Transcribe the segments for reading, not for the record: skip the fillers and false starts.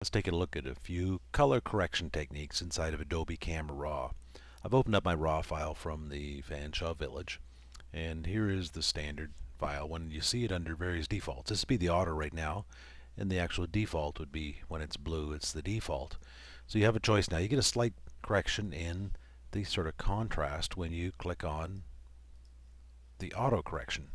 Let's take a look at a few color correction techniques inside of Adobe Camera Raw. I've opened up my RAW file from the Fanshawe Village, and here is the standard file when you see it under various defaults. This would be the auto right now, and the actual default would be when it's blue, it's the default. So you have a choice now. You get a slight correction in the sort of contrast when you click on the auto correction.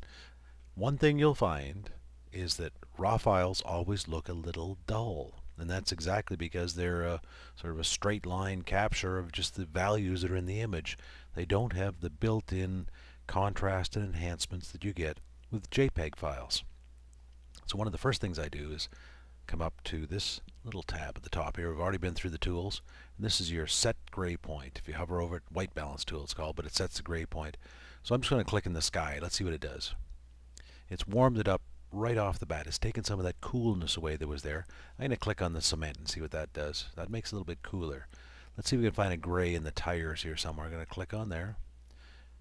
One thing you'll find is that RAW files always look a little dull. And that's exactly because they're sort of a straight line capture of just the values that are in the image. They don't have the built-in contrast and enhancements that you get with JPEG files. So one of the first things I do is come up to this little tab at the top here. We've already been through the tools. And this is your set gray point. If you hover over it, white balance tool it's called, but it sets the gray point. So I'm just going to click in the sky. Let's see what it does. It's warmed it up right off the bat. It's taken some of that coolness away that was there. I'm going to click on the cement and see what that does. That makes it a little bit cooler. Let's see if we can find a gray in the tires here somewhere. I'm going to click on there.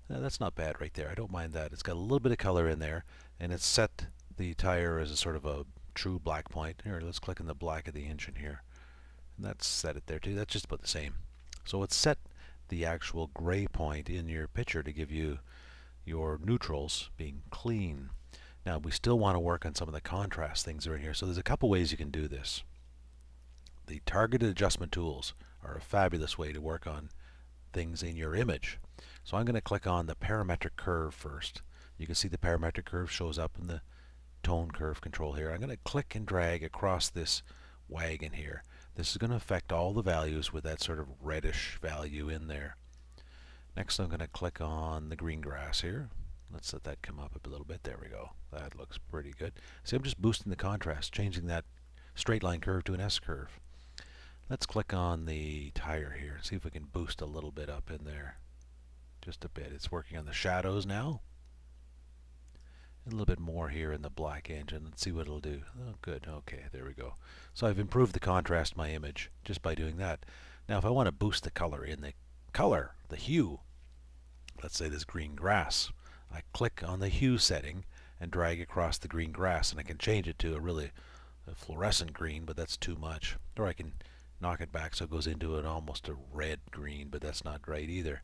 That's not bad right there. I don't mind that. It's got a little bit of color in there, and it's set the tire as a sort of a true black point. Here, let's click on the black of the engine here. And that's set it there too. That's just about the same. So it's set the actual gray point in your picture to give you your neutrals being clean. Now we still want to work on some of the contrast things that are in here. So there's a couple ways you can do this. The targeted adjustment tools are a fabulous way to work on things in your image. So I'm going to click on the parametric curve first. You can see the parametric curve shows up in the tone curve control here. I'm going to click and drag across this wagon here. This is going to affect all the values with that sort of reddish value in there. Next I'm going to click on the green grass here. Let's let that come up a little bit. There we go. That looks pretty good. See, I'm just boosting the contrast, changing that straight line curve to an S curve. Let's click on the tire here and see if we can boost a little bit up in there. Just a bit. It's working on the shadows now. A little bit more here in the black engine. Let's see what it'll do. Oh, good. Okay, there we go. So I've improved the contrast of my image just by doing that. Now if I want to boost the color in the hue, let's say this green grass, I click on the hue setting and drag across the green grass, and I can change it to a fluorescent green, but that's too much. Or I can knock it back so it goes into an almost a red green, but that's not right either.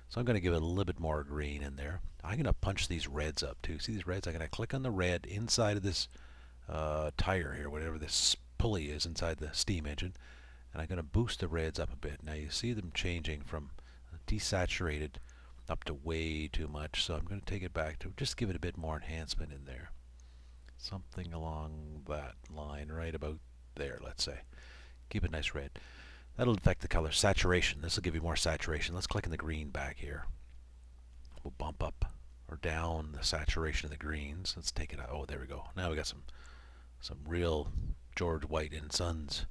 So I'm going to give it a little bit more green in there. I'm going to punch these reds up too. See these reds? I'm going to click on the red inside of this tire here, whatever this pulley is inside the steam engine, and I'm going to boost the reds up a bit. Now you see them changing from desaturated up to way too much, so I'm going to take it back to just give it a bit more enhancement in there. Something along that line, right about there, let's say. Keep it nice red. That'll affect the color. Saturation. This will give you more saturation. Let's click on the green back here. We'll bump up or down the saturation of the greens. Let's take it out. Oh, there we go. Now we got some real George White and Sons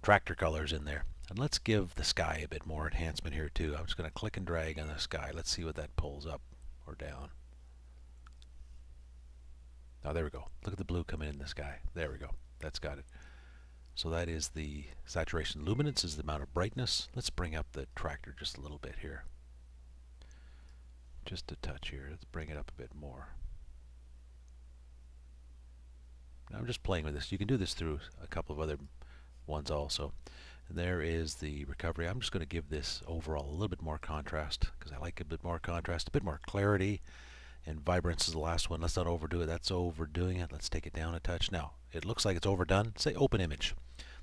tractor colors in there. And let's give the sky a bit more enhancement here too. I'm just going to click and drag on the sky. Let's see what that pulls up or down. Oh, there we go. Look at the blue coming in the sky. There we go. That's got it. So that is the saturation. Luminance is the amount of brightness. Let's bring up the tractor just a little bit here. Just a touch here. Let's bring it up a bit more. Now I'm just playing with this. You can do this through a couple of other ones also. And there is the recovery. I'm just going to give this overall a little bit more contrast because I like a bit more contrast, a bit more clarity, and vibrance is the last one. Let's not overdo it. That's overdoing it. Let's take it down a touch. Now it looks like it's overdone. Say open image.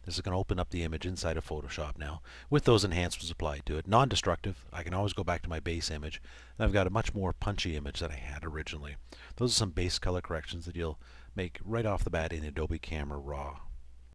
This is going to open up the image inside of Photoshop now with those enhancements applied to it. Non-destructive. I can always go back to my base image, and I've got a much more punchy image than I had originally. Those are some base color corrections that you'll make right off the bat in Adobe Camera Raw.